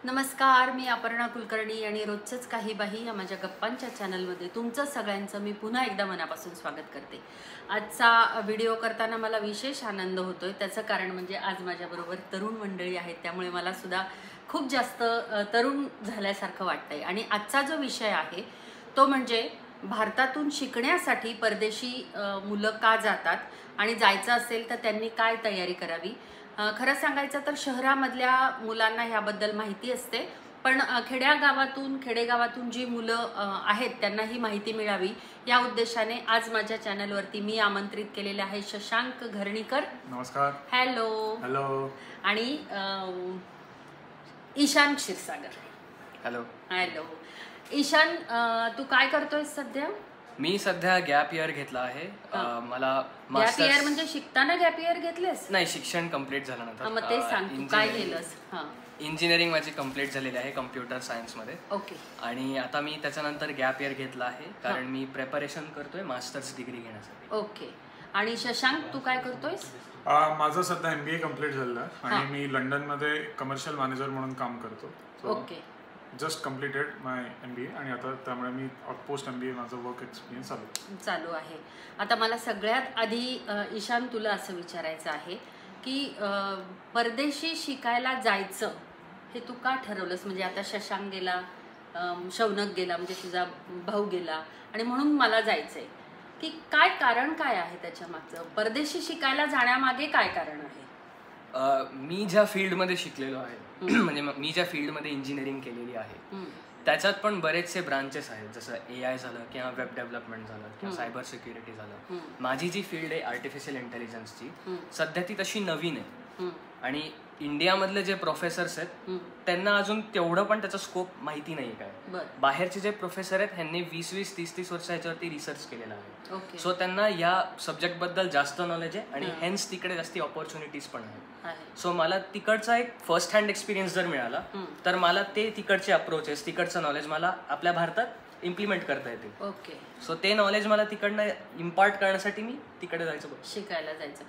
नमस्कार, मी अपर्णा कुलकर्णी आणि रोजचंच काही बाही या माझ्या गप्पांच्या चॅनलमध्ये तुमचं सगळ्यांचं मी पुन्हा एकदा मनापासून स्वागत करते. आजचा व्हिडिओ करताना मला विशेष आनंद होतोय. त्याचं कारण म्हणजे आज माझ्याबरोबर तरुण मंडळी आहेत, त्यामुळे मला सुद्धा खूप जास्त तरुण झाल्यासारखं वाटतंय. आणि आजचा जो विषय आहे तो म्हणजे भारतातून शिकण्यासाठी परदेशी मुलं का जातात आणि जायचं असेल तर त्यांनी काय तयारी करावी. खरं सांगायचं तर शहरामधल्या मुलांना ह्याबद्दल माहिती असते, पण खेडेगावातून जी मुलं आहेत त्यांना ही माहिती मिळावी या उद्देशाने आज माझ्या चॅनलवरती मी आमंत्रित केलेले आहे शशांक घरणीकर. नमस्कार. हॅलो. हॅलो. आणि ईशान क्षीरसागर. हॅलो. हॅलो ईशान, तू काय करतोय सध्या? मी सध्या गॅप इयर घेतला आहे. मला गॅप इयर म्हणजे शिकताना गॅप इयर घेतलेस? नाही, शिक्षण कंप्लीट झाल्यानंतर. मग ते सांग तू काय केलंस? इंजिनिअरिंग माझी कंप्लीट झालेली आहे कम्प्युटर सायन्स मध्ये. ओके. आणि आता मी त्याच्यानंतर गॅप इयर घेतला आहे कारण मी प्रिपरेशन करतोय मास्टर्स डिग्री घेण्यासाठी. ओके. आणि शशांक, तू काय करतोयस? माझं सध्या MBA कंप्लीट झालं आहे आणि मी लंडनमध्ये कमर्शियल मॅनेजर म्हणून काम करतो. ओके. जस्ट कम्प्लिटेड माय MBA आणि आता त्यामुळे मी पोस्ट MBA माझं वर्क एक्सपिरियन्स चालू आहे. आता मला सगळ्यात आधी ईशान तुला असं विचारायचं आहे की परदेशी शिकायला जायचं हे तू का ठरवलंस? म्हणजे आता शशांक गेला, शौनक गेला, म्हणजे तुझा भाऊ गेला आणि म्हणून मला जायचंय, की काय कारण काय आहे त्याच्या मागचं? परदेशी शिकायला जाण्यामागे काय कारण आहे? मी ज्या फील्डमध्ये शिकलेलो आहे म्हणजे मी ज्या फील्डमध्ये इंजिनिअरिंग केलेली आहे त्याच्यात पण बरेचसे ब्रांचेस आहेत, जसं AI झालं किंवा वेब डेव्हलपमेंट झालं किंवा सायबर सिक्युरिटी झालं. माझी जी फील्ड आहे आर्टिफिशियल इंटेलिजन्सची, सध्या ती तशी नवीन आहे आणि इंडियामधले जे प्रोफेसर्स आहेत त्यांना अजून तेवढं पण त्याचा स्कोप माहिती नाही काय. बाहेरचे जे प्रोफेसर आहेत ह्यांनी 20-20, 30-30 वर्ष याच्यावरती रिसर्च केलेला आहे. सो त्यांना या सब्जेक्ट बद्दल जास्त नॉलेज आहे आणि हेन्स तिकडे जास्ती ऑपॉर्च्युनिटीज पण आहेत. सो मला तिकडचा एक फर्स्ट हँड एक्सपिरियन्स जर मिळाला तर मला ते तिकडचे अप्रोचेस, तिकडचं नॉलेज मला आपल्या भारतात इम्प्लिमेंट करता येते. ओके. सो ते नॉलेज मला तिकडनं इम्पार्ट करण्यासाठी मी तिकडे जायचं, शिकायला जायचं.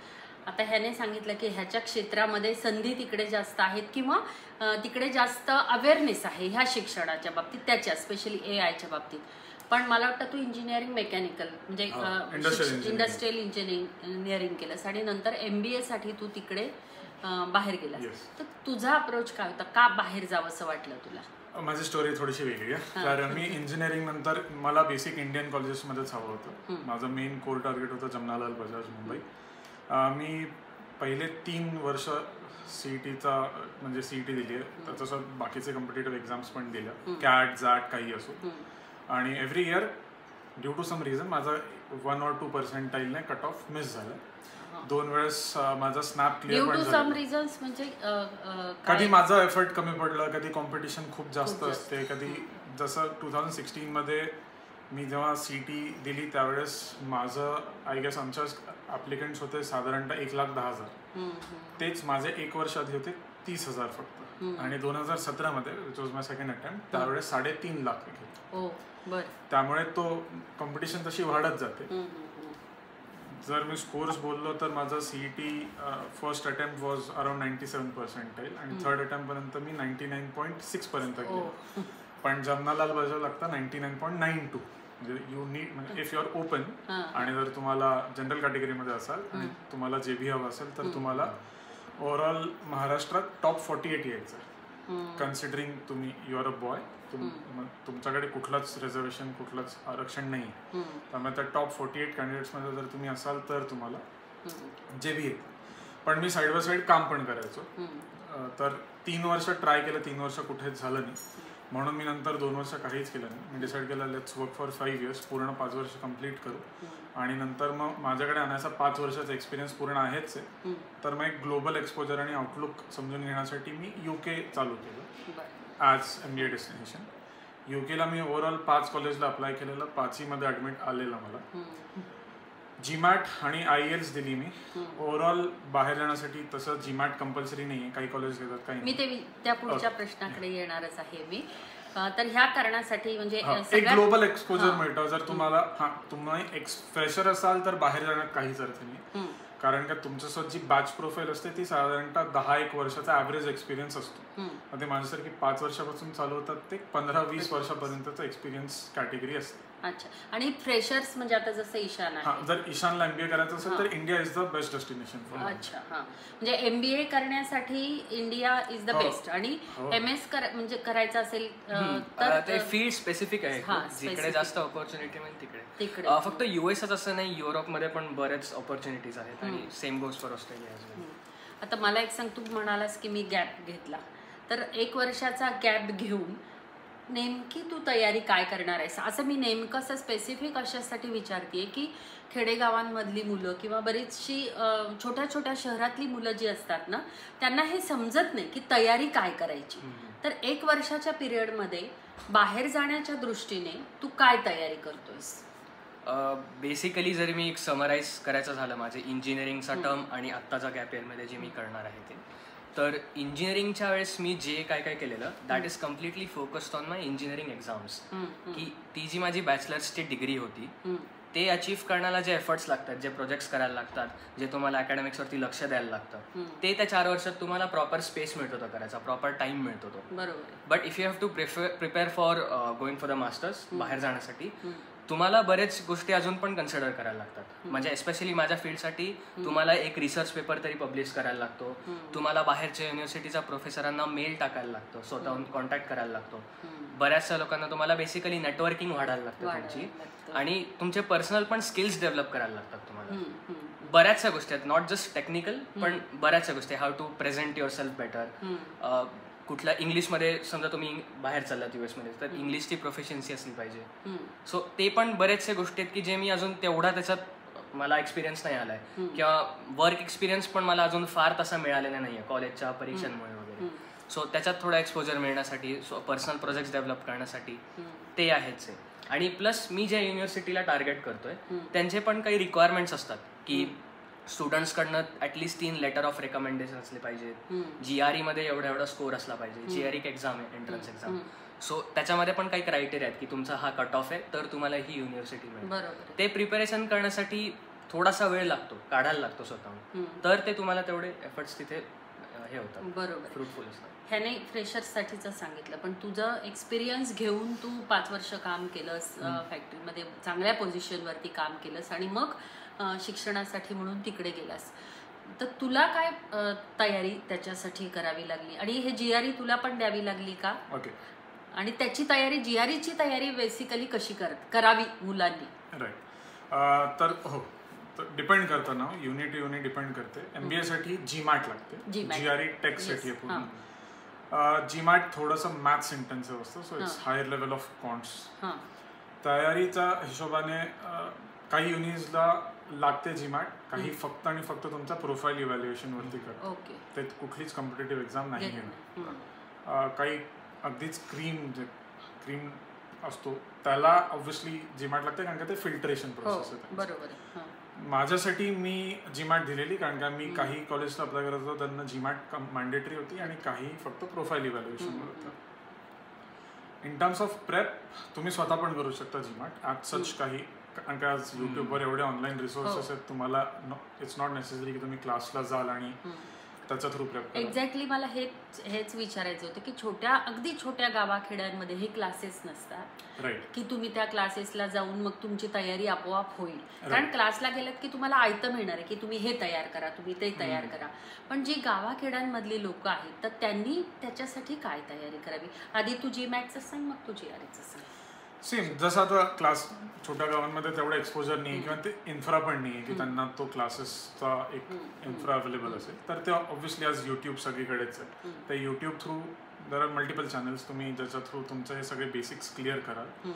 आता ह्याने सांगितलं की ह्याच्या क्षेत्रामध्ये संधी तिकडे जास्त आहेत किंवा तिकडे जास्त अवेअरनेस आहे ह्या शिक्षणाच्या बाबतीत, त्याच्या स्पेशली AIच्या बाबतीत. पण मला वाटतं तू इंजिनिअरिंग मेकॅनिकल म्हणजे इंडस्ट्रियल इंजिनिअरिंग केलंस आणि नंतर MBA साठी तू तिकडे बाहेर गेलास. तर तुझा अप्रोच काय होता? का बाहेर जावं असं वाटलं तुला? माझी स्टोरी थोडीशी वेगळी आहे. कारण मी इंजिनिअरिंग नंतर मला बेसिक इंडियन कॉलेजेसमध्येच हवं होतं. माझं मेन कोर टार्गेट होतं जमनालाल बजाज मुंबई. मी पहिले 3 वर्ष CETचा म्हणजे CET दिली आहे, त्याच्यासोबत बाकीचे कॉम्पिटिटिव्ह एक्झाम्स पण दिल्या, CAT, ZAT काही असो. आणि every year due to some reason माझा 1 or 2 पर्सेंटाईलने कट ऑफ मिस झाला. 2 वेळेस माझा स्नॅप क्लिअर पण झाला. कधी माझा एफर्ट कमी पडला, कधी कॉम्पिटिशन खूप जास्त असते, कधी जसं 2016 मध्ये मी जेव्हा CET दिली त्यावेळेस माझं आय गेस आमच्या ॲप्लिकंट्स होते साधारणतः 1,10,000. तेच माझे 1 वर्ष आधी होते 30,000 फक्त. आणि 2017 मध्ये which was my second attempt, त्यावेळेस 3.5 लाख घेतले. त्यामुळे तो कॉम्पिटिशन तशी वाढत जाते. जर मी स्कोर्स बोललो तर माझा CET first attempt was around 97 percentile आणि थर्ड अटेम्प्ट पर्यंत मी 99.6 पर्यंत गेलो. पण जमनालाल बजाज लागतं 99.92. म्हणजे यू नीड, म्हणजे इफ यू आर ओपन आणि जर तुम्हाला जनरल कॅटेगरीमध्ये असाल आणि तुम्हाला JB हवं असेल तर तुम्हाला ओव्हरऑल महाराष्ट्रात टॉप 48 यायचं. कन्सिडरिंग तुम्ही यू आर अ बॉय, तुमच्याकडे कुठलंच रिझर्वेशन, कुठलंच आरक्षण नाही. त्यामुळे त्या टॉप 48 कॅन्डिडेट्समध्ये जर तुम्ही असाल तर तुम्हाला JB येतं. पण मी साईड बाय साईड काम पण करायचो. तर 3 वर्ष ट्राय केलं, 3 वर्ष कुठेच झालं नाही. म्हणून मी नंतर 2 वर्ष काहीच केलं नाही. मी डिसाईड केलं लेट्स वर्क फॉर 5 years, पूर्ण 5 वर्ष कंप्लीट करू. आणि नंतर मग माझ्याकडे आणायचा 5 वर्षाचा एक्सपिरियन्स पूर्ण आहेच आहे, तर मग एक ग्लोबल एक्सपोजर आणि आउटलुक समजून घेण्यासाठी मी UK चालू केलं ॲज MBA डेस्टिनेशन. UKला मी ओव्हरऑल 5 कॉलेजला अप्लाय केलेलं, 5ही मध्ये ॲडमिट आलेलं मला. GMAT आणि IELTS दिली मी. ओव्हरऑल बाहेर जाण्यासाठी तसं GMAT कंपल्सरी नाही आहे, काही कॉलेज घेतात, काही मी त्या पुढच्या प्रश्नाकडे येणारच आहे मी. तर ह्या कारणासाठी म्हणजे एक ग्लोबल एक्सपोजर मिळतं. जर तुम्ही फ्रेशर असाल तर बाहेर जाण्यात काहीच अर्थ नाही, कारण का तुमच्यासोबत जी बॅच प्रोफाईल असते ती साधारणतः 10-1 वर्षाचा ॲव्हरेज एक्सपिरियन्स असतो. ते माझ्यासारखी 5 वर्षापासून चालू होतात ते 15-20 वर्षापर्यंतचा एक्सपिरियन्स कॅटेगरी असते. अच्छा. आणि फ्रेशर्स म्हणजे आता जसं ईशान आहे, जर ईशानला MBA करायचं असेल तर India is the best destination for. अच्छा. म्हणजे MBA करण्यासाठी इंडिया इज द बेस्ट. आणि MS म्हणजे करायचं असेल तर ते फील्ड स्पेसिफिक आहे, जिकडे जास्त ऑपॉर्च्युनिटी मिळेल तिकडे. फक्त US असं नाही, युरोपमध्ये पण बरेच ऑपॉर्च्युनिटीज आहेत आणि सेम गोज फॉर ऑस्ट्रेलिया. आता मला एक सांग, तू म्हणालास की मी गॅप घेतला, तर 1 वर्षाचा गॅप घेऊन नेमकी तू तयारी काय करणार आहेस? असं मी नेमकं असं स्पेसिफिक अशासाठी विचारतेय की खेडेगावांमधली मुलं किंवा बरीचशी छोट्या छोट्या शहरातली मुलं जी असतात ना, त्यांना हे समजत नाही की तयारी काय करायची. तर 1 वर्षाच्या पिरियडमध्ये बाहेर जाण्याच्या दृष्टीने तू काय तयारी करतोयस? बेसिकली जर मी एक समराईज करायचं झालं माझे इंजिनिअरिंगचा टर्म आणि आत्ताचा गॅप इयरमध्ये जे मी करणार आहे ते, तर इंजिनिअरिंगच्या वेळेस मी जे काय काय केलेलं that is completely focused on my engineering exams. की ती जी माझी बॅचलर्सची डिग्री होती ते अचीव्ह करण्याला जे एफर्ट्स लागतात, जे प्रोजेक्ट्स करायला लागतात, जे तुम्हाला अकॅडमिक्सवरती लक्ष द्यायला लागतं, ते त्या 4 वर्षात तुम्हाला प्रॉपर स्पेस मिळतो तो करायचा, प्रॉपर टाइम मिळतो तो. बरोबर. But if you have to prepare for going for the masters, बाहेर जाण्यासाठी तुम्हाला बरेच गोष्टी अजून पण कन्सिडर करायला लागतात. म्हणजे एस्पेशली माझ्या फील्डसाठी तुम्हाला एक रिसर्च पेपर तरी पब्लिश करायला लागतो, तुम्हाला बाहेरच्या युनिव्हर्सिटीच्या प्रोफेसरांना मेल टाकायला लागतो, स्वतःहून कॉन्टॅक्ट करायला लागतो, बऱ्याचशा लोकांना तुम्हाला बेसिकली नेटवर्किंग वाढायला लागतं तुमची, आणि तुमचे पर्सनल पण स्किल्स डेव्हलप करायला लागतात तुम्हाला. बऱ्याचशा गोष्टी आहेत, नॉट जस्ट टेक्निकल, पण बऱ्याचशा गोष्टी, how to present yourself better, कुठल्या इंग्लिशमध्ये समजा तुम्ही बाहेर चाललात US मध्ये तर इंग्लिशची प्रोफिशियन्सी असली पाहिजे. सो ते पण बरेचसे गोष्टी आहेत की जे मी अजून तेवढा त्याच्यात मला एक्सपिरियन्स नाही आलाय, किंवा वर्क एक्सपिरियन्स पण मला अजून फार तसा मिळालेला नाहीये कॉलेजच्या परीक्षांमुळे वगैरे. सो त्याच्यात थोडा एक्सपोजर मिळण्यासाठी, पर्सनल प्रोजेक्ट डेव्हलप करण्यासाठी ते आहेच आहे. आणि प्लस मी ज्या युनिव्हर्सिटीला टार्गेट करतोय त्यांचे पण काही रिक्वायरमेंट्स असतात की स्टुडंट्सकडनं ॲटलिस्ट 3 लेटर ऑफ रेकमेंडेशन असले पाहिजेत, GRE मध्ये एवढा स्कोर असला पाहिजे, GRE एक एक्झाम आहे, एंट्रन्स एक्झाम. सो त्याच्यामध्ये पण काही क्रायटेरिया आहेत की तुमचा हा कट ऑफ आहे तर तुम्हाला ही युनिव्हर्सिटी मिळेल. ते प्रिपरेशन करण्यासाठी थोडासा वेळ लागतो, काढायला लागतो स्वतःहून, तर ते तुम्हाला तेवढे एफर्ट्स तिथे हे होतात. बरोबर, फ्रुटफुल असतात. ह्याने फ्रेशर्ससाठीच सांगितलं, पण तुझं एक्सपिरियन्स घेऊन तू 5 वर्ष काम केलंस, फॅक्टरीमध्ये चांगल्या पोझिशनवरती काम केलंस आणि मग शिक्षणासाठी म्हणून तिकडे गेलास, तर तुला काय तयारी त्याच्यासाठी करावी लागली? आणि हे GRE तुला पण द्यावी लागली का? ओके. आणि त्याची तयारी, GREची तयारी बेसिकली कशी करावी मुलांनी? राईट. तर हो, डिपेंड करतं ना, युनिट डिपेंड करते. MBA साठी GMAT लागते, GRE टेक्ससाठी आहे पूर्ण. GMAT थोडंसं मॅथ्स इंटेन्सिव्ह असतं, so it's higher level of concepts. तयारीच्या हिशोबाने काही युनिट्सला लागते GMAT, काही फक्त आणि फक्त तुमचा प्रोफाईल इव्हॅल्युएशन वरती करतो. ते कुठलीच कॉम्पिटेटिव्ह एक्झाम नाही घेणार. काही अगदीच क्रीम असतो त्याला ऑब्व्हियसली GMAT लागते, कारण का ते फिल्टरेशन प्रोसेस आहे. बरोबर. माझ्यासाठी मी GMAT दिलेली, कारण का मी काही कॉलेजला अप्लाय करत होतो त्यांना GMAT मॅन्डेटरी होती आणि काही फक्त प्रोफाईल इव्हॅल्युएशन होतं. इन टर्म्स ऑफ प्रेप तुम्ही स्वतः पण करू शकता GMAT ॲट सच काही, कारण का आज युट्यूबवर एवढे ऑनलाईन रिसोर्सेस आहेत, तुम्हाला इट्स नॉट नेसेसरी की तुम्ही क्लासला जाल आणि त्याच्या थ्रू प्रेप. एक्झॅक्टली मला हेच विचारायचं होतं की अगदी छोट्या गावाखेड्यांमध्ये हे क्लासेस नसतात, की तुम्ही त्या क्लासेसला जाऊन मग तुमची तयारी आपोआप होईल. कारण क्लासला गेलात की तुम्हाला आयतं मिळणार आहे की तुम्ही हे तयार करा, तुम्ही ते तयार करा. पण जी गावाखेड्यांमधली लोक आहेत तर त्यांनी त्याच्यासाठी काय तयारी करावी? आधी तू GMATचं सांग, मग तू GREचं सांग. सेम जसं आता क्लास छोट्या गावांमध्ये तेवढं एक्सपोजर नाही किंवा ते इन्फ्रा पण नाही आहे की त्यांना तो क्लासेसचा एक इन्फ्रा अवेलेबल असेल, तर ते ऑब्व्हियसली आज यूट्यूब सगळीकडेच आहे. त्या YouTube through there are multiple channels, तुम्ही ज्याच्या थ्रू तुमचे हे सगळे बेसिक्स क्लिअर कराल.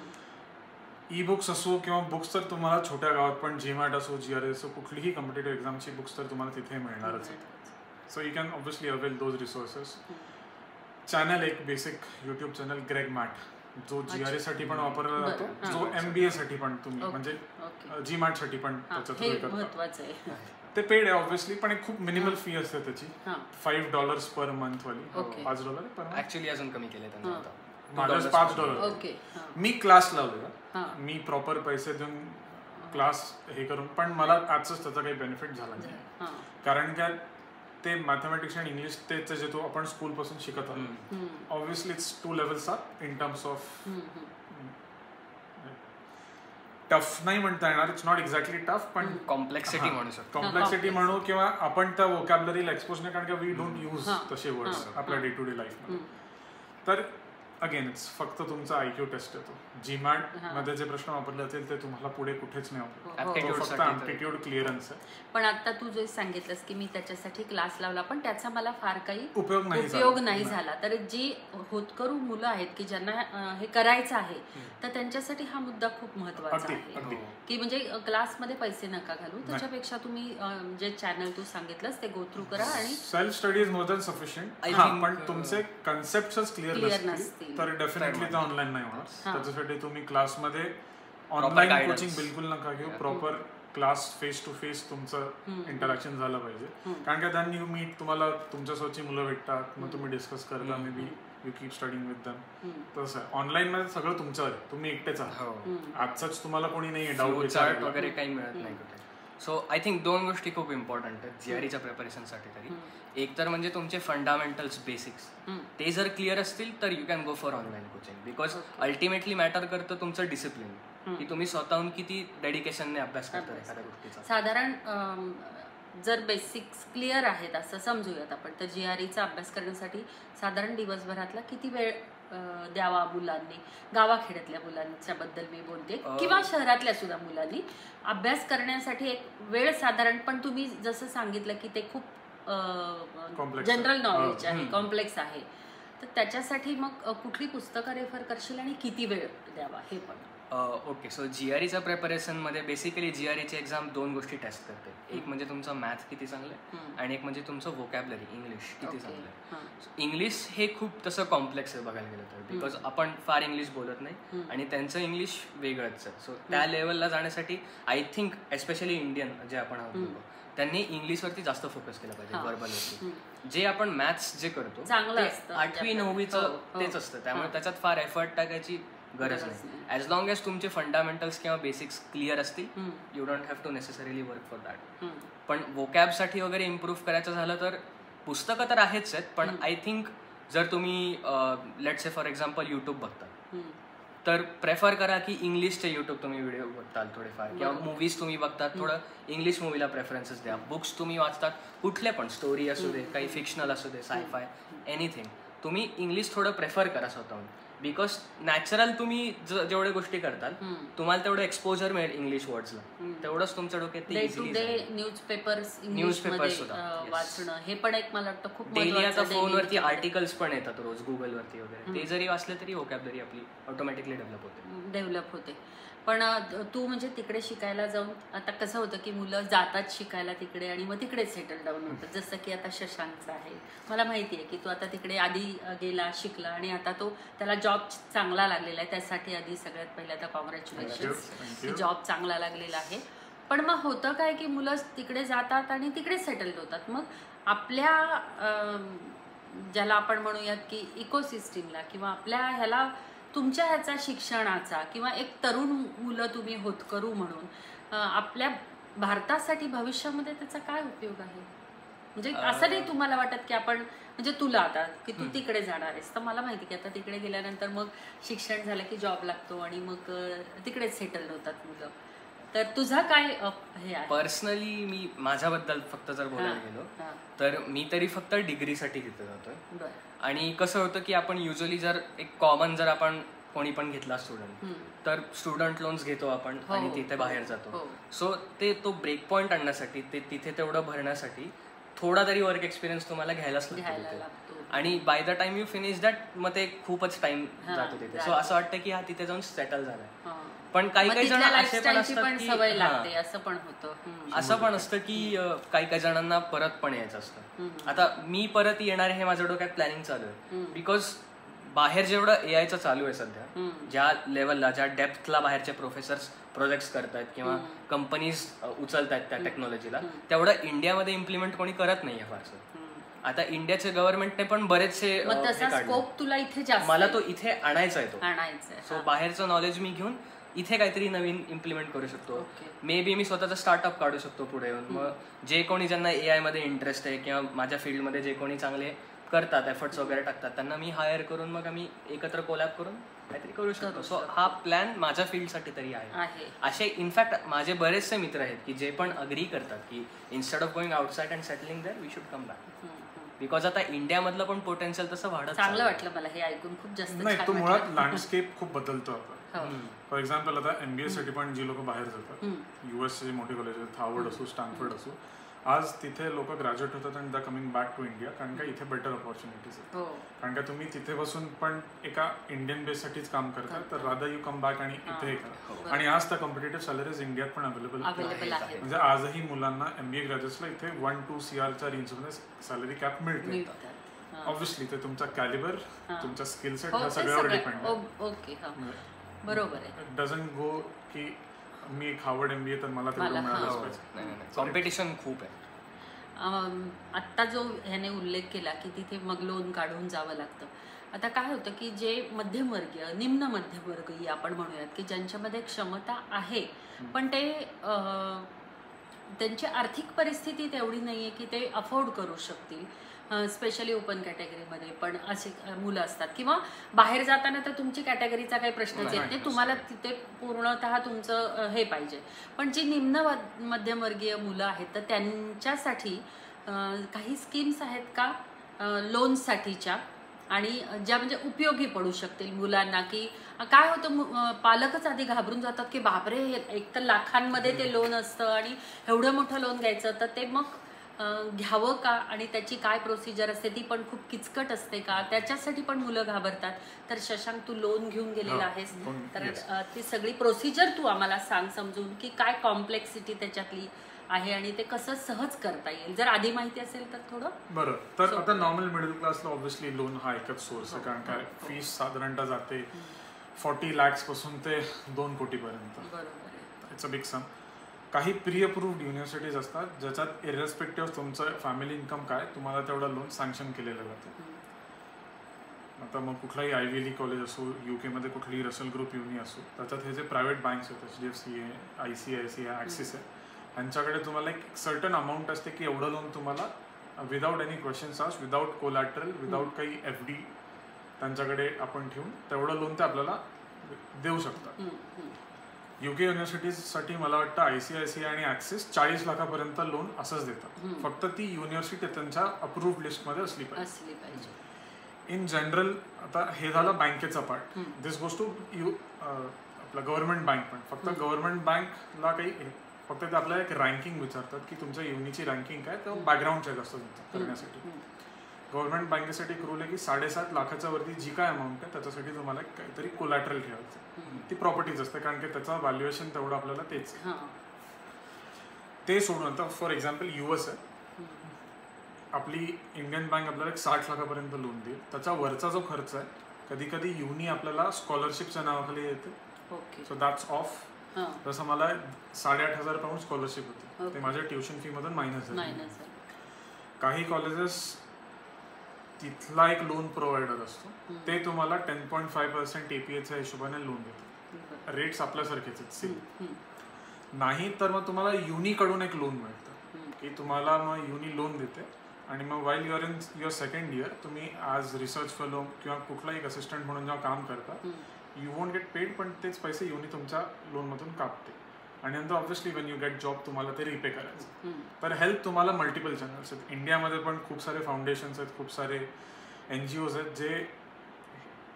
ई-बुक्स असो किंवा बुक्स तर तुम्हाला छोट्या गावात पण GMAT असो, GRE असो, कुठलीही कॉम्पिटेटिव्ह एक्झामची बुक्स तर तुम्हाला तिथे मिळणारच आहेत. So you can obviously avail those resources. Channel एक basic YouTube channel Greg Mat, जो GRE साठी पण वापरला जातो, जो MBA साठी पण तुम्ही म्हणजे GMAT साठी पण त्याच्यात ते पेड आहे ऑब्व्हियसली, पण एक खूप मिनिमल फी असते त्याची, $5 पर मंथ वाली. $5 पर मंथ ऍक्च्युअली अजून कमी केले त्यांना, माझं $5. मी क्लास लावलेला, मी प्रॉपर पैसे देऊन क्लास हे करून, पण मला आजच त्याचा काही बेनिफिट झाला नाही. कारण का ते मॅथमॅटिक्स आणि इंग्लिश तेच जे तो आपण स्कूलपासून शिकत आलो. Obviously it's 2 levels up in terms of tough नाही म्हणता येणार, इट्स नॉट एक्झॅक्टली टफ, पण कॉम्प्लेक्सिटी म्हणू शकतो. कॉम्प्लेक्सिटी म्हणू, किंवा आपण त्या वोकॅबलरीला एक्सपोज नाही, कारण की वी डोंट यूज तसे वर्ड्स आपल्या डे टू डे लाईफमध्ये. तर अगेन इट्स फक्त तुमचा IQ टेस्ट येतो. GMAT मध्ये जे प्रश्न वापरले जातील ते तुम्हाला पुढे कुठेच नाही वापरले, फक्त ॲप्टिट्यूड क्लिअरन्स आहे. पण आता तू जे सांगितलंस की मी त्याच्यासाठी क्लास लावला, पण त्याचा मला फार काही उपयोग नाही झाला. तर जी होतकरू मुलं आहेत की ज्यांना हे करायचं आहे, तर त्यांच्यासाठी हा मुद्दा खूप महत्वाचा आहे की म्हणजे क्लासमध्ये पैसे नका घालू, त्याच्यापेक्षा तुम्ही जे चॅनल तू सांगितलंस ते गो थ्रू करा आणि self study is more than sufficient. पण तुमचे कन्सेप्टच क्लिअर नसतील तर डेफिनेटली ते ऑनलाईन नाही होणार. त्याच्यासाठी तुम्ही क्लासमध्ये ऑनलाईन कोचिंग बिलकुल नका घेऊ. Proper class face to face तुमचं इंटरॅक्शन झालं पाहिजे. कारण का दॅन यू मीट, तुम्हाला तुमच्यासोबतची मुलं भेटतात, मग तुम्ही डिस्कस करता, may be you keep studying with them. तसं आहे. ऑनलाईन मध्ये सगळं तुमच्यावर आहे, तुम्ही एकटेच आहात. आजच तुम्हाला कोणी नाही डाऊट चार्ट वगैरे काही मिळत नाही कुठे. सो आय थिंक 2 गोष्टी खूप इम्पॉर्टंट आहेत GREच्या प्रिपरेशनसाठी तरी. एक तर म्हणजे तुमचे फंडामेंटल्स बेसिक्स ते जर क्लिअर असतील तर you can go for online coaching. Because ultimately matter करतं तुमचं डिसिप्लिन, की तुम्ही स्वतःहून किती डेडिकेशनने अभ्यास करता एखाद्या गोष्टीचा. साधारण जर बेसिक्स क्लिअर आहेत असं समजूयात आपण, तर GREचा अभ्यास करण्यासाठी साधारण दिवसभरातला किती वेळ द्यावा मुलांनी, गावाखेड्यातल्या मुलांच्या बद्दल मी बोलते, किंवा शहरातल्या सुद्धा मुलांनी अभ्यास करण्यासाठी एक वेळ साधारण. पण तुम्ही जसं सांगितलं की ते खूप जनरल नॉलेज आहे, कॉम्प्लेक्स आहे, तर त्याच्यासाठी मग कुठली पुस्तकं रेफर करशील आणि किती वेळ द्यावा हे पण. ओके, सो GREच्या प्रिपरेशनमध्ये बेसिकली GREची एक्झाम 2 गोष्टी टेस्ट करते. एक म्हणजे तुमचं मॅथ किती चांगलं आहे आणि एक म्हणजे तुमचं व्होकॅबलरी इंग्लिश किती चांगलं आहे. इंग्लिश हे खूप तसं कॉम्प्लेक्स आहे बघायला गेलं तर, बिकॉज आपण फार इंग्लिश बोलत नाही आणि त्यांचं इंग्लिश वेगळंच आहे. सो त्या लेवलला जाण्यासाठी आय थिंक एस्पेशली इंडियन जे आपण आहोत त्यांनी इंग्लिशवरती जास्त फोकस केला पाहिजे व्हर्बलवरती. जे आपण मॅथ्स जे करतो ते 8वी 9वीचं तेच असतं, त्यामुळे त्याच्यात फार एफर्ट टाकायची गरज नाही. ॲज लॉंग एज तुमचे फंडामेंटल्स किंवा बेसिक्स क्लिअर असतील, you don't have to necessarily work for that. पण वोकॅबसाठी वगैरे इम्प्रूव्ह करायचं झालं तर पुस्तकं तर आहेच आहेत, पण आय थिंक जर तुम्ही let's say for example YouTube बघता, तर प्रेफर करा की इंग्लिशचे यूट्यूब तुम्ही व्हिडिओ बघताल थोडेफार, किंवा मूवीज तुम्ही बघतात थोडं इंग्लिश मूवीला प्रेफरन्सेस द्या. बुक्स तुम्ही वाचतात कुठले पण, स्टोरी असू दे, काही फिक्शनल असू दे, सायफाय, एनिथिंग, तुम्ही इंग्लिश थोडं प्रेफर करा स्वतःहून. बिकॉज नॅचरल तुम्ही जेवढे गोष्टी करताल तुम्हाला तेवढं एक्सपोजर मिळेल इंग्लिश वर्ड्सला, तेवढंच तुमच्या डोक्यात न्यूजपेपर्स वाचणं हे पण एक मला वाटतं खूप डेली. आता फोनवरती आर्टिकल्स पण येतात रोज गुगलवरती वगैरे, ते जरी वाचले तरी व्होकॅबलरी आपली ऑटोमॅटिकली डेव्हलप होते. पण तू म्हणजे तिकडे शिकायला जाऊन आता कसं होतं की मुलं जातात शिकायला तिकडे आणि मग तिकडे सेटल डाऊन होतं, जसं की आता शशांकचं आहे. मला माहिती आहे की तू आता तिकडे आधी गेला, शिकला आणि आता त्याला जॉब चांगला लागलेला आहे. त्यासाठी आधी सगळ्यात पहिल्या तर कॉंग्रॅच्युलेशन्स, की जॉब चांगला लागलेला आहे. पण मग होतं काय की मुलं तिकडे जातात आणि तिकडे सेटल होतात. मग आपल्या ज्याला आपण म्हणूयात की इकोसिस्टीमला किंवा आपल्या ह्याला तुमच्या ह्याचा शिक्षणाचा किंवा एक तरुण मुलं तुम्ही होतकरू म्हणून आपल्या भारतासाठी भविष्यामध्ये त्याचा काय उपयोग आहे? म्हणजे असं नाही तुम्हाला वाटत की आपण म्हणजे तुला आता की तू तिकडे जाणार आहेस, तर मला माहिती की आता तिकडे गेल्यानंतर मग शिक्षण झालं की जॉब लागतो आणि मग तिकडेच सेटल होतात मुलं, तर तुझा काय हे आहे? पर्सनली मी माझ्याबद्दल फक्त जर बोलायला गेलो तर मी तरी फक्त डिग्रीसाठी तिथे जातोय. आणि कसं होतं की आपण युजली जर एक कॉमन जर आपण कोणी पण घेतला स्टुडंट तर स्टुडंट लोन्स घेतो आपण आणि तिथे बाहेर जातो. सो तो ब्रेक पॉईंट आणण्यासाठी ते तिथे तेवढं भरण्यासाठी थोडा तरी वर्क एक्सपिरियन्स तुम्हाला घ्यायलाच लागतो. आणि by the time you finish that मग ते खूपच टाइम जातो तिथे. सो असं वाटतं की हा तिथे जाऊन सेटल झालाय. पण काही काही जण असे पण असतात की असं पण असतं की काही जणांना परत पण यायचं असतं. आता मी परत येणार हे माझ्या डोक्यात प्लॅनिंग चालू आहे, बिकॉज बाहेर जेवढं AI चालू आहे सध्या, ज्या लेवलला ज्या डेप्थला बाहेरचे प्रोफेसर्स प्रोजेक्ट्स करतायत किंवा कंपनीज उचलतायत त्या टेक्नॉलॉजीला, तेवढं इंडियामध्ये इम्प्लिमेंट कोणी करत नाहीये फारसं. आता इंडियाचे गव्हर्नमेंटने पण बरेचसे स्कोप तुला इथे मला तो इथे आणायचा आहे. सो बाहेरचं नॉलेज मी घेऊन इथे काहीतरी नवीन इम्प्लिमेंट करू शकतो. मे बी मी स्वतःचा स्टार्टअप काढू शकतो पुढे येऊन. मग जे कोणी ज्यांना AI मध्ये इंटरेस्ट आहे किंवा माझ्या फील्डमध्ये जे कोणी चांगले करतात, एफर्ट्स वगैरे टाकतात, त्यांना मी हायर करून मग आम्ही एकत्र कोलॅब करून काहीतरी करू शकतो. सो हा प्लॅन माझ्या फील्डसाठी तरी आहे. असे इनफॅक्ट माझे बरेचसे मित्र आहेत की जे पण अग्री करतात की instead of going outside and settling there we should come back. Because आता इंडियामधलं पण पोटेन्शियल तसं वाढत चांगलं वाटलं मला हे ऐकून, खूप जास्त नाही. तो मुळात लँडस्केप खूप बदलतो आता. फॉर एक्झाम्पल आता MBA साठी पण जी लोक बाहेर जातात, US चे मोठे कॉलेज आहेत, हार्वर्ड असो, स्टॅनफोर्ड असो, आज तिथे लोक ग्रॅज्युएट होतात आणि the coming back to India, कारण का इथे बेटर ऑपॉर्च्युनिटीज आहेत. कारण का तुम्ही तिथे बसून पण एका इंडियन बेससाठीच काम करता, तर रादर यू कम बॅक आणि इथे करा. आणि आज तर कॉम्पिटेटिव्ह सॅलरीज इंडियात पण अवेलेबल आहेत. म्हणजे आजही मुलांना MBA ग्रॅज्युएट्सला इथे 1-2 CRच्या रेंजमध्ये सॅलरी कॅप मिळते. ऑब्व्हियसली ते तुमचा कॅलिबर, तुमचा स्किल सेट ह्या सगळ्यावर डिपेंड आहे. ओके, बरोबर आहे. इट डझंट गो की मी एक हार्वर्ड MBA तर मला तेवढं मिळालंच पाहिजे. कॉम्पिटिशन खूप आहे. आत्ता जो ह्याने उल्लेख केला की तिथे मग लोन काढून जावं लागतं. आता काय होतं की जे मध्यमवर्गीय, निम्न मध्यमवर्गीय आपण म्हणूयात, की ज्यांच्यामध्ये क्षमता आहे पण ते त्यांची आर्थिक परिस्थिती तेवढी नाही आहे की ते अफोर्ड करू शकतील. स्पेशली ओपन कॅटेगरीमध्ये पण असे मुलं असतात, किंवा बाहेर जाताना तर तुमची कॅटेगरीचा काही प्रश्नच येत नाही, तुम्हाला तिथे पूर्णतः तुमचं हे पाहिजे. पण जी निम्न मध्यमवर्गीय मुलं आहेत तर त्यांच्यासाठी काही स्कीम्स आहेत का लोनसाठीच्या, आणि ज्या म्हणजे उपयोगी पडू शकतील मुलांना? की काय होतं, पालकच आधी घाबरून जातात की बापरे, एक तर लाखांमध्ये ते लोन असतं आणि एवढं मोठं लोन घ्यायचं, तर ते मग घ्यावं का, आणि त्याची काय प्रोसिजर असते ती पण खूप किचकट असते का, त्याच्यासाठी पण मुलं घाबरतात. तर शशांक, तू लोन घेऊन गेलेला आहेस, तर ती सगळी प्रोसिजर तू आम्हाला सांग समजून, की काय कॉम्प्लेक्सिटी त्याच्यातली आहे आणि ते कसं सहज करता येईल. जर आधी माहिती असेल तर थोडं बरं. तर आता नॉर्मल मिडल क्लासला ऑब्व्हियसली लोन हा एकच सोर्स आहे, कारण काय फीस साधारणतः जाते 40 lakhs पासून ते 2 कोटीपर्यंत. बरोबर, इट्स अ बिग सम. काही प्री अप्रूव्ड युनिव्हर्सिटीज असतात ज्याच्यात इररेस्पेक्टिव्ह ऑफ तुमचं फॅमिली इन्कम काय, तुम्हाला तेवढं लोन सँक्शन केलेलं जातं. आता मग कुठलाही आयव्ही लीग कॉलेज असो, UK मध्ये कुठलीही रसेल ग्रुप युनी असो, त्याच्यात हे जे प्रायव्हेट बँक्स आहेत, HDFC आहे, ICICI आहे, ॲक्सिस आहे, यांच्याकडे तुम्हाला एक सर्टन अमाऊंट असते की एवढं लोन तुम्हाला without any questions asked, without collateral, without काही FD त्यांच्याकडे आपण ठेवून तेवढं लोन ते आपल्याला देऊ शकतात. UK युनिव्हर्सिटीजसाठी मला वाटतं ICICI आणि ॲक्सिस 40 लाखापर्यंत लोन असंच देतात. फक्त ती युनिव्हर्सिटी त्यांच्या अप्रूव्ड लिस्टमध्ये असली पाहिजे. इन जनरल आता हे झालं बँकेचा पार्ट. दिस गोज टू आपला गव्हर्नमेंट बँक. पण फक्त गव्हर्नमेंट बँकला काही फक्त ते आपल्याला एक रँकिंग विचारतात की तुमच्या युनिची रँकिंग काय, तर बॅकग्राऊंड चेक असतं तुमचं करण्यासाठी. गव्हर्नमेंट बँकेसाठी एक रूल आहे की 7.5 लाखाच्या वरती जी काय अमाऊंट आहे त्याच्यासाठी तुम्हाला काहीतरी कोलॅटरल ठेवायचं. ती प्रॉपर्टीज असते, कारण की त्याचं व्हॅल्युएशन तेवढं आपल्याला तेच. ते सोडून आता फॉर एक्झाम्पल US आहे, आपली इंडियन बँक आपल्याला एक 60 लाखापर्यंत लोन देईल. त्याच्या वरचा जो खर्च आहे, कधी कधी युनी आपल्याला स्कॉलरशिपच्या नावाखाली येते. So that's of. जसं मला 8,500 पाऊंड स्कॉलरशिप होती, ते माझ्या ट्युशन फी मधून मायनस झाली. काही कॉलेजेस तिथला एक लोन प्रोव्हायडर असतो, ते तुम्हाला 10.5% APAच्या हिशोबाने लोन देतात. रेट्स आपल्यासारखेच आहेत सेम. नाही तर मग तुम्हाला युनीकडून एक लोन मिळतं की तुम्हाला मग युनी लोन देते, आणि मग while your in your second year तुम्ही ॲज रिसर्च फेलो किंवा कुठलाही एक असिस्टंट म्हणून जेव्हा काम करता, यू वोंट गेट पेड, पण तेच पैसे युनी तुमच्या लोनमधून कापते. आणि नंतर obviously Wien you get job तुम्हाला ते रिपे करायचं. तर हेल्प तुम्हाला मल्टिपल चॅनल्स आहेत. इंडियामध्ये पण खूप सारे फाउंडेशन्स आहेत, खूप सारे NGOs आहेत जे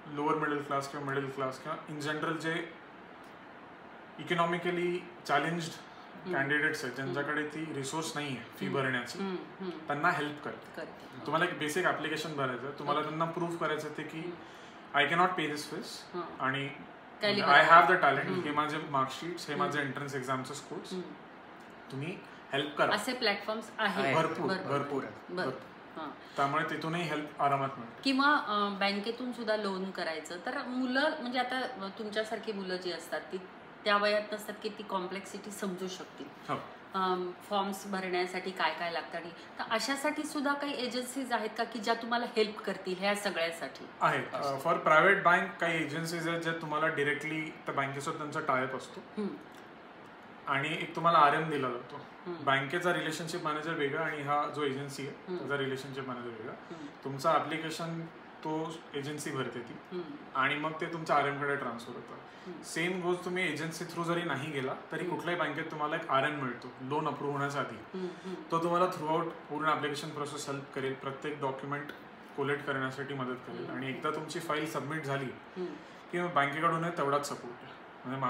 लोअर मिडल क्लास किंवा मिडल क्लास किंवा इन जनरल जे इकॉनॉमिकली चॅलेंज्ड कॅन्डिडेट्स आहेत, ज्यांच्याकडे ती रिसोर्स नाही आहे फी भरण्याची, त्यांना हेल्प करते. तुम्हाला एक बेसिक ॲप्लिकेशन भरायचं आहे, तुम्हाला त्यांना प्रूव्ह करायचं ते की I cannot pay this fees आणि आय हॅव द टॅलेंट, हे माझे मार्कशीट्स, हे माझे एंट्रन्स एक्झामचे स्कोर्स, तुम्ही हेल्प करा. असे प्लॅटफॉर्म्स आहेत भरपूर आहेत. त्यामुळे तिथूनही हेल्प आरामात मिळते. किंवा बँकेतून सुद्धा लोन करायचं तर मुलं, म्हणजे आता तुमच्यासारखी मुलं जी असतात ती त्या वयात नसतात की ती कॉम्प्लेक्सिटी समजू शकतील. फॉर्म्स भरण्यासाठी काय काय लागतं आणि तर अशासाठी सुद्धा काही एजन्सीज आहेत का की ज्या तुम्हाला हेल्प करतील ह्या सगळ्यासाठी? आहेत. फॉर प्रायव्हेट बँक काही एजन्सीज आहेत ज्या तुम्हाला डिरेक्टली त्या बँकेसोबत त्यांचा टायअप असतो आणि एक तुम्हाला RM दिला जातो. बँकेचा रिलेशनशिप मॅनेजर वेगळा आणि हा जो एजन्सी आहे त्याचा रिलेशनशिप मॅनेजर वेगळा. तुमचं ऍप्लिकेशन तो एजन्सी भरते ती आणि मग ते तुमच्या RM कडे ट्रान्सफर होतं. सेम गोष्ट तुम्ही एजन्सी थ्रू जरी नाही गेला तरी कुठल्याही बँकेत तुम्हाला एक RM मिळतो लोन अप्रूव्ह होण्यासाठी. तो तुम्हाला थ्रूआउट पूर्ण ऍप्लिकेशन प्रोसेस हेल्प करेल, प्रत्येक डॉक्युमेंट कोलेक्ट करण्यासाठी मदत करेल आणि एकदा तुमची फाईल सबमिट झाली की बँकेकडून तेवढाच सपोर्ट. म्हणजे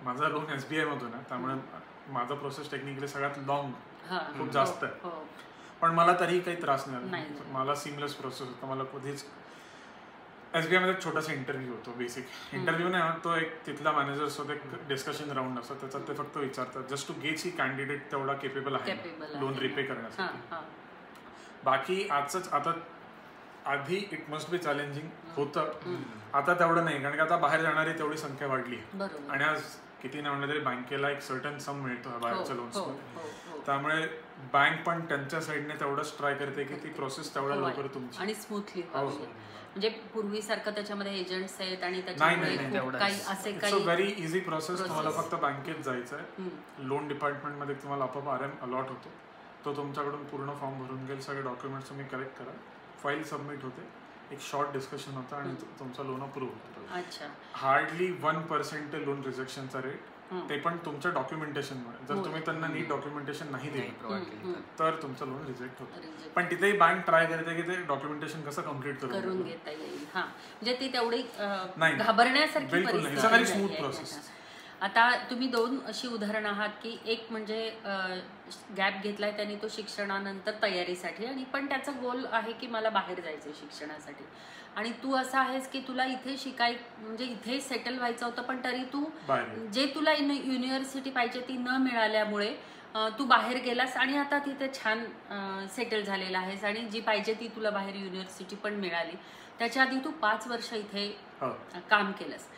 माझा लोन SBI मधून आहे त्यामुळे माझा प्रोसेस टेक्निकली सगळ्यात लॉंग खूप जास्त आहे. पण मला तरीही काही त्रास नाही. मला सिमलेस प्रोसेस होता. मला कधीच SBI मध्ये एक छोटासा इंटरव्ह्यू होतो. बेसिक इंटरव्ह्यू नाही, तो एक तिथला मॅनेजर सोबत एक डिस्कशन राऊंड असतो. त्याच्यात ते फक्त विचारतात जस्ट टू गेज ही कॅन्डिडेट तेवढा केपेबल आहे लोन रिपे करण्यासाठी. बाकी आता आधी इट मस्ट बी चॅलेंजिंग होतं, आता तेवढं नाही कारण की आता बाहेर जाणारी तेवढी संख्या वाढली आणि आज किती नाही म्हणलं तरी बँकेला एक सर्टन सम मिळतो बाहेरच्या लोन्समध्ये. त्यामुळे बँक पण त्यांच्या साईडने तेवढंच ट्राय करते की ती प्रोसेस तेवढ्या लवकर तुमची आणि स्मूथली म्हणजे पूर्वीसारखं त्याच्यामध्ये एजंट्स आहेत आणि त्याच्यामध्ये काही असे काही व्हेरी इझी प्रोसेस. तुम्हाला फक्त बँकेत जायचं आहे, लोन डिपार्टमेंट मध्ये तुम्हाला आपोआप RM अलॉट होतो. तो तुमच्याकडून पूर्ण फॉर्म भरून घेईल, सगळे डॉक्युमेंट्स तुम्ही कलेक्ट करा, फाईल सबमिट होते, एक शॉर्ट डिस्कशन होतं आणि तुमचा लोन अप्रूव्ह होतो. अच्छा. हार्डली 1% लोन रिजेक्शनचा रेट, ते पण तुमच्या डॉक्युमेंटेशनमुळे. जर तुम्ही त्यांना नीट डॉक्युमेंटेशन नाही दिलं तर तुमचं लोन रिजेक्ट होतं. पण तिथेही बँक ट्राय करते की ते डॉक्युमेंटेशन कसं कम्प्लीट करून घेता येईल. म्हणजे ती तेवढी घाबरण्यासारखी व्हेरी स्मूथ प्रोसेस. आता तुम्ही 2 अशी उदाहरणं आहात की एक म्हणजे गॅप घेतलाय त्यांनी तो शिक्षणानंतर तयारीसाठी आणि पण त्याचा गोल आहे की मला बाहेर जायचंय शिक्षणासाठी आणि तू असा आहेस की तुला इथे म्हणजे इथे सेटल व्हायचं होतं पण तरी तू जे तुला युनिव्हर्सिटी पाहिजे ती न मिळाल्यामुळे तू बाहेर गेलास आणि आता तिथे छान सेटल झालेला आहेस आणि जी पाहिजे ती तुला बाहेर युनिव्हर्सिटी पण मिळाली. त्याच्या आधी तू 5 वर्ष इथे काम केलंस.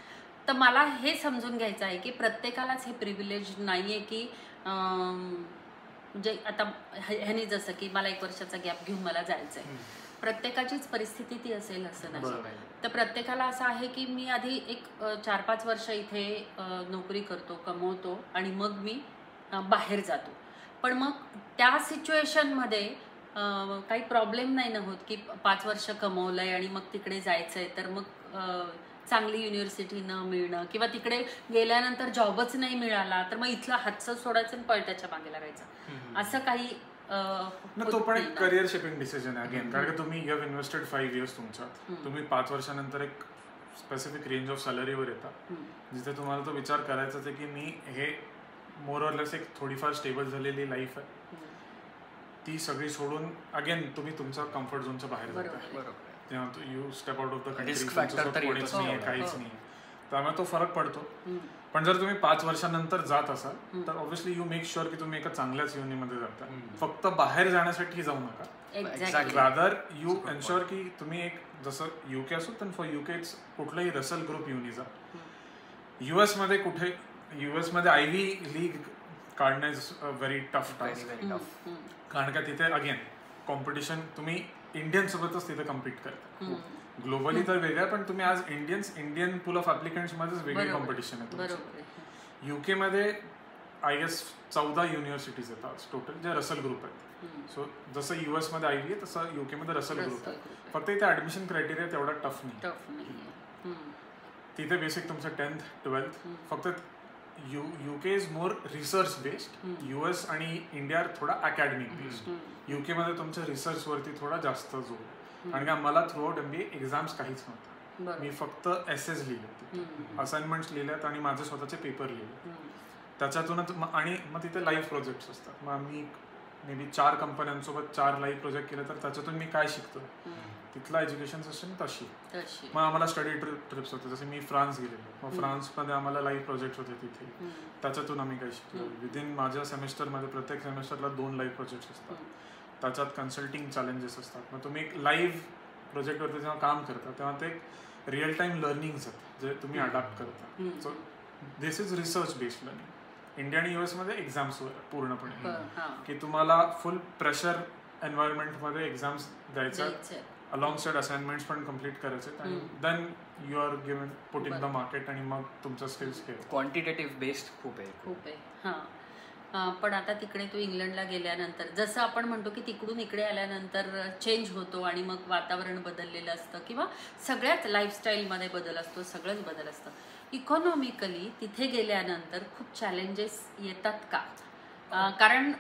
तर मला हे समजून घ्यायचं आहे की प्रत्येकालाच हे प्रिव्हिलेज नाहीये की म्हणजे आता ह्यानी जसं की मला 1 वर्षाचा गॅप घेऊन मला जायचंय, प्रत्येकाचीच परिस्थिती ती असेल असं नाही. तर प्रत्येकाला असं आहे की मी आधी एक 4-5 वर्ष इथे नोकरी करतो, कमवतो आणि मग मी बाहेर जातो. पण मग त्या सिच्युएशनमध्ये काही प्रॉब्लेम नाही ना होत की 5 वर्ष कमवलंय आणि मग तिकडे जायचंय तर मग चांगली युनिव्हर्सिटी न मिळणं किंवा तिकडे गेल्यानंतर जॉबच नाही मिळाला तर मग इथलं हातचं सोडायचं आणि पळत्याच्या मागे लागायचं असं काही. तो पण एक करिअर शेपिंग डिसिजन आहे अगेन. कारण की तुम्ही यू हॅव इन्व्हेस्टेड 5 years तुमच्यात, तुम्ही 5 वर्षानंतर एक स्पेसिफिक रेंज ऑफ सॅलरीवर येता जिथे तुम्हाला तो विचार करायचाच आहे की मी हे मोर ऑर लेस एक थोडीफार स्टेबल झालेली लाईफ आहे ती सगळी सोडून अगेन तुम्ही तुमच्या कम्फर्ट झोनच्या बाहेर जाता. तेव्हा you step out of the country, कोणीच नाही, काहीच नाही, त्यामुळे तो फरक पडतो. पण जर तुम्ही 5 वर्षानंतर जात असाल तर ऑब्व्हियसली यू मेक शुअर की तुम्ही एका चांगल्याच युनिमध्ये जाता. फक्त बाहेर जाण्यासाठी जाऊ नका. रादर यू एन्श्योर की तुम्ही एक जसं UK असो तर फॉर UK कुठलाही रसल ग्रुप युनी जा. US मध्ये आयव्ही लीग काढणं is a very tough task. कारण का तिथे अगेन कॉम्पिटिशन तुम्ही इंडियन सोबतच तिथे कम्पीट करता. ग्लोबली तर वेगळं पण तुम्ही आज इंडियन पूल ऑफ ऍप्लिकंट्स मध्येच वेगळी कॉम्पिटिशन आहे. UK मध्ये आय गेस 14 युनिव्हर्सिटीज येतात टोटल जे रसल ग्रुप आहेत. सो जसं US मध्ये आयव्ही आहे तसं UK मध्ये रसल ग्रुप आहे. फक्त इथे ऍडमिशन क्रायटेरिया तेवढा टफ नाही. तिथे बेसिक तुमचं 10th 12th फक्त UK is more research based. US आणि इंडिया थोडा अकॅडमिक बेस्ड. UK मध्ये तुमच्या रिसर्च वरती थोडा जास्त जोर. कारण का मला थ्रू आउट MBA एक्झाम्स काहीच नव्हतं. मी फक्त essays लिहिले, असाइनमेंट्स लिहिल्यात आणि माझे स्वतःचे पेपर लिहिले. त्याच्यातूनच आणि मग तिथे लाईव्ह प्रोजेक्ट्स असतात. मग आम्ही मे बी 4 कंपन्यांसोबत 4 लाईव्ह प्रोजेक्ट केले तर त्याच्यातून मी काय शिकतो तिथला एज्युकेशन सिस्टम तशी. मग आम्हाला स्टडी ट्रिप्स होते, जसे मी फ्रान्स गेलेलो. मग फ्रान्समध्ये आम्हाला लाईव्ह प्रोजेक्ट होते तिथे, त्याच्यातून आम्ही काही शिकलो. विदिन माझ्या सेमिस्टरमध्ये प्रत्येक सेमिस्टरला 2 लाईव्ह प्रोजेक्ट्स असतात. त्याच्यात कन्सल्टिंग चॅलेंजेस असतात. मग तुम्ही एक लाईव्ह प्रोजेक्टवरती जेव्हा काम करता तेव्हा ते रिअल टाइम लर्निंग्स आहेत जे तुम्ही अडॅप्ट करता. So this is research based learning. India आणि US मध्ये एक्झाम्स पूर्णपणे हां. की तुम्हाला फुल प्रेशर एन्व्हायरमेंटमध्ये एक्झाम्स द्यायच्या, अलॉंगसाइड असाइनमेंट्स पण कम्प्लीट करायचे आणि then you are given put in the market आणि मग तुमचं स्किल्स क्वांटिटेटिव्ह बेस्ड खूप आहे. हां. पण आता तिकडे तू इंग्लंडला गेल्यानंतर जसं आपण म्हणतो की तिकडून इकडे आल्यानंतर चेंज होतो आणि मग वातावरण बदललेलं असतं किंवा सगळ्याच लाईफस्टाईलमध्ये बदल असतो, सगळंच बदल असतं. इकॉनॉमिकली तिथे गेल्यानंतर खूप चॅलेंजेस येतात का? कारण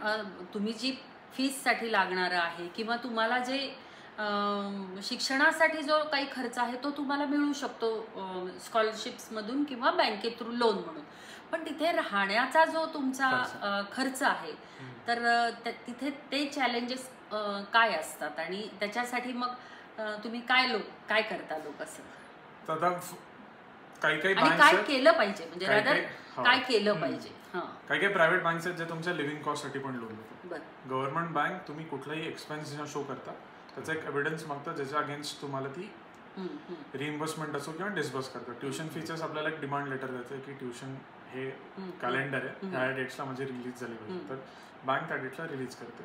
तुम्ही जी फीससाठी लागणारं आहे किंवा तुम्हाला जे शिक्षणासाठी जो काही खर्च आहे तो तुम्हाला मिळू शकतो स्कॉलरशिप्समधून किंवा बँके थ्रू लोन म्हणून, पण तिथे राहण्याचा जो तुमचा खर्च आहे तर तिथे ते चॅलेंजेस काय असतात आणि त्याच्यासाठी मग तुम्ही काय करता लोक असं काही काय केलं पाहिजे म्हणजे काय केलं पाहिजे? काही प्रायव्हेट बँक्स आहेत जे तुमच्या लिव्हिंग कॉस्टसाठी पण लोन देतात. गव्हर्नमेंट बँक तुम्ही कुठलाही एक्सपेन्स शो करता त्याचा एक एव्हिडन्स मागतात ज्याच्या अगेन्स्ट तुम्हाला ती रिइम्बर्समेंट असो किंवा डिस्बर्स करतात. ट्युशन फीचर्स आपल्याला एक डिमांड लेटर द्यायचं की ट्युशन हे कॅलेंडर आहे, ह्या डेट्सला म्हणजे रिलीज झाली पाहिजे, तर बँक त्या डेटला रिलीज करते.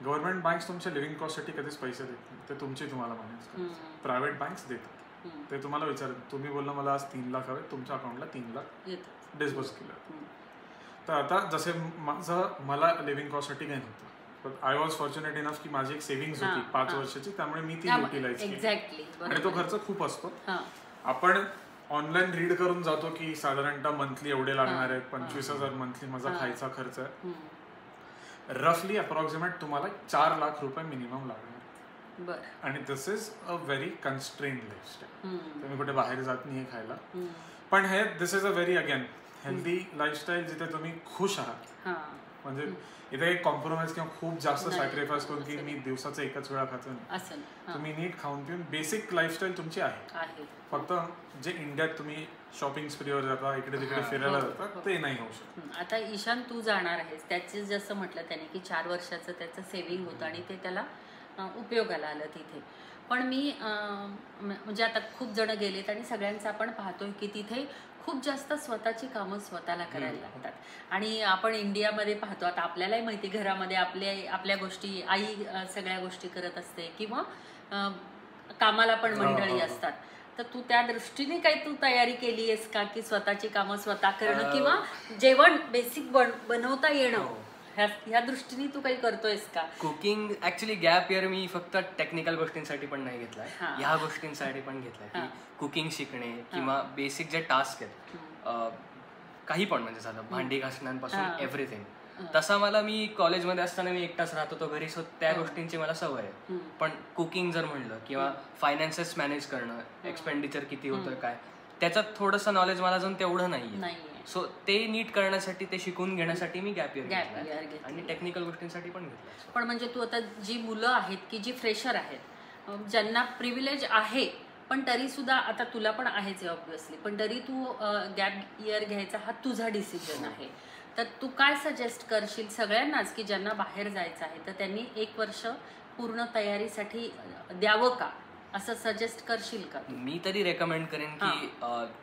गव्हर्नमेंट बँक्स तुमच्या लिव्हिंग कॉस्टसाठी कधीच पैसे देत नाही, ते तुमची तुम्हाला मॅनेज करतात. प्रायव्हेट बँक्स देतात, ते तुम्हाला विचारतात तुम्ही बोलला मला आज 3 लाख हवे, तुमच्या अकाउंटला 3 लाख डिस्बर्स केलं. तर आता जसे मला लिव्हिंग कॉस्टसाठी काही नव्हतं, पण आय वॉज फॉर्च्युनेट इनफ की माझी एक सेव्हिंग्स होती 5 वर्षाची, त्यामुळे मी ती युटिलाइज केली. आणि तो खर्च खूप असतो. आपण ऑनलाईन रीड करून जातो की साधारणतः मंथली एवढे लागणार आहेत, 25,000 मंथली माझा खायचा खर्च आहे. रफली अप्रॉक्सिमेट तुम्हाला 4 लाख रुपये मिनिमम लागणार. आणि this is a very constrained lifestyle. तुम्ही कुठे बाहेर जात नाही खायला, पण हे this is a very again healthy lifestyle जिथे तुम्ही खुश आहात. म्हणजे इथे एक कॉम्प्रोमाइज किंवा खूप जास्त सॅक्रिफाईस करून की मी दिवसाचं एकच वेळा खातो नाही, तुम्ही नीट खाऊन पिऊन बेसिक लाईफस्टाईल तुमची आहे. फक्त जे इंडियात तुम्ही शॉपिंग स्प्रीवर जाता, इकडे तिकडे फिरायला जाता, ते नाही होऊ शकत. आता ईशान तू जाणार आहेस, त्याचे जसं म्हटलं त्याने की 4 वर्षाचं त्याचं सेव्हिंग होतं आणि ते त्याला उपयोगाला आलं तिथे. पण मी म्हणजे आता खूप जण गेलेत आणि सगळ्यांचं आपण पाहतोय की तिथे खूप जास्त स्वतःची कामं स्वतःला करायला लागतात. आणि आपण इंडियामध्ये पाहतो, आता आपल्यालाही माहिती घरामध्ये आपल्या गोष्टी आई सगळ्या गोष्टी करत असते किंवा कामाला पण मंडळी असतात. तर तू त्या दृष्टीने काही तू तयारी केली आहेस का की स्वतःची कामं स्वतः करणं किंवा जेवण बेसिक बनवता येणं ह्या दृष्टीने तू काही करतोयस का? कुकिंग ऍक्च्युली गॅप इयर मी फक्त टेक्निकल गोष्टींसाठी पण नाही घेतलाय, ह्या गोष्टींसाठी पण घेतलाय की कुकिंग शिकणे किंवा बेसिक जे टास्क आहेत काही पण म्हणजे झालं भांडी घासण्यापासून एव्हरीथिंग. तसा मला मी कॉलेजमध्ये असताना मी एकटाच राहत होतो घरी, सो त्या गोष्टींची मला सवय आहे. पण कुकिंग जर म्हणलं किंवा फायनान्सेस मॅनेज करणं, एक्सपेंडिचर किती होतं काय, त्याच्यात थोडंसं नॉलेज मला अजून तेवढं नाहीये. सो ते नीट करण्यासाठी, ते शिकून घेण्यासाठी मी गॅप इयर घेतला आणि टेक्निकल गोष्टींसाठी पण घेतला. पण म्हणजे तू आता जी मुलं आहेत की जी फ्रेशर आहेत, ज्यांना प्रिव्हिलेज आहे पण तरी सुद्धा, आता तुला पण आहेच ऑब्व्हियसली, पण तरी तू गॅप इयर घ्यायचा हा तुझा डिसिजन आहे, तर तू काय सजेस्ट करशील सगळ्यांनाच की ज्यांना बाहेर जायचं आहे तर त्यांनी 1 वर्ष पूर्ण तयारीसाठी द्यावं का, असं सजेस्ट करशील का? मी तरी रेकमेंड करेन की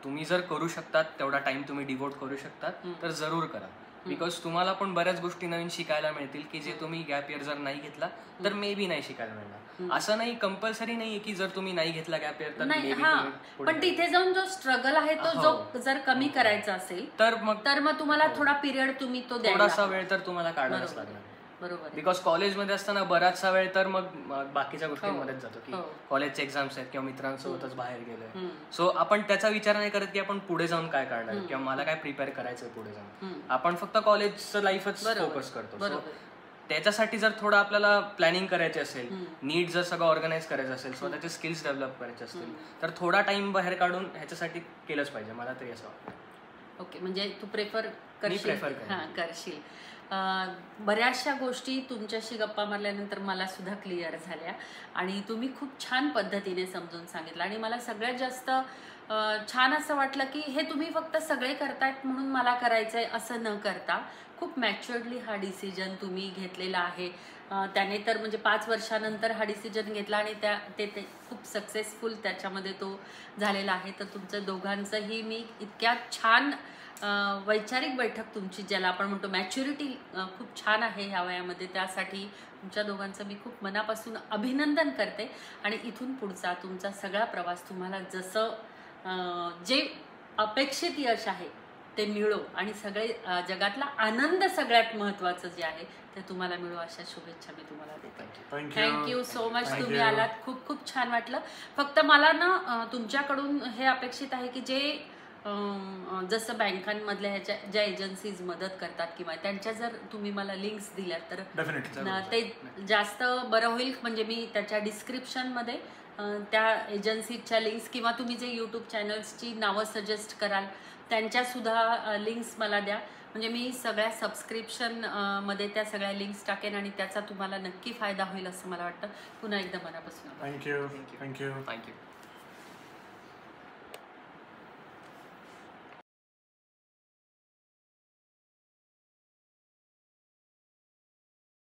तुम्ही जर करू शकतात तेवढा टाइम तुम्ही डिव्होट करू शकतात तर जरूर करा. बिकॉज तुम्हाला पण बऱ्याच गोष्टी नवीन शिकायला मिळतील की जे तुम्ही गॅप इयर जर नाही घेतला तर मे बी नाही शिकायला मिळणार. असं नाही, कंपल्सरी नाहीये की जर तुम्ही नाही घेतला गॅप इयर तर नाही. पण तिथे जाऊन जो स्ट्रगल आहे तो जो जर कमी करायचा असेल तर मग तुम्हाला थोडा पिरियड तुम्ही तो द्यायला, थोडासा वेळ तर तुम्हाला काढावाच लागणार. बरोबर. बिकॉज कॉलेजमध्ये असताना बराचसा वेळ तर मग बाकीच्या गोष्टींमध्येच जातो की कॉलेजचे एक्झाम्स आहेत किंवा मित्रांसोबतच बाहेर गेलोय. सो आपण त्याचा विचार नाही करत की आपण पुढे जाऊन काय करणार किंवा मला काय प्रिपेअर करायचंय पुढे जाऊन. आपण फक्त कॉलेजचं लाईफच फोकस करतो. त्याच्यासाठी जर थोडं आपल्याला प्लॅनिंग करायची असेल, नीट जर सगळं ऑर्गनाईज करायचं असेल, स्वतःचे स्किल्स डेव्हलप करायचे असतील तर थोडा टाइम बाहेर काढून ह्याच्यासाठी केलंच पाहिजे, मला तरी असं वाटतं. ओके, म्हणजे तू प्रेफर करशील. बऱ्याचशा गोष्टी तुमच्याशी गप्पा मारल्यानंतर मला सुद्धा क्लिअर झाल्या आणि तुम्ही खूप छान पद्धतीने समजून सांगितलं. आणि मला सगळ्यात जास्त छान असं वाटलं की हे तुम्ही फक्त सगळे करतायत म्हणून मला करायचंय असं न करता खूप मॅच्युअर्डली हा डिसिजन तुम्ही घेतलेला आहे. त्याने तर म्हणजे 5 वर्षानंतर हा डिसिजन घेतला आणि ते खूप सक्सेसफुल त्याच्यामध्ये तो झालेला आहे. तर तुमचं दोघांचंही मी इतक्या छान वैचारिक बैठक तुमची, ज्याला आपण म्हणतो मॅच्युरिटी, खूप छान आहे ह्या वयामध्ये. त्यासाठी तुमच्या दोघांचं मी खूप मनापासून अभिनंदन करते. आणि इथून पुढचा तुमचा सगळा प्रवास तुम्हाला जसं जे अपेक्षित यश आहे ते मिळो, आणि सगळे जगातला आनंद सगळ्यात महत्त्वाचं जे आहे ते तुम्हाला मिळो, अशा शुभेच्छा मी तुम्हाला देते. Thank you so much. तुम्ही आलात, खूप खूप छान वाटलं. फक्त मला ना तुमच्याकडून हे अपेक्षित आहे की जे जसं बँकांमधल्या ह्याच्या ज्या एजन्सीज मदत करतात किंवा त्यांच्या जर तुम्ही मला लिंक्स दिल्यात तर ते जास्त बरं होईल. म्हणजे मी त्याच्या डिस्क्रिप्शनमध्ये त्या एजन्सीच्या लिंक्स किंवा तुम्ही जे यूट्यूब चॅनल्सची नावं सजेस्ट कराल त्यांच्यासुद्धा लिंक्स मला द्या. म्हणजे मी सगळ्या सबस्क्रिप्शन मध्ये त्या सगळ्या लिंक्स टाकेन आणि त्याचा तुम्हाला नक्की फायदा होईल असं मला वाटतं. पुन्हा एकदा मनापासून थँक्यू.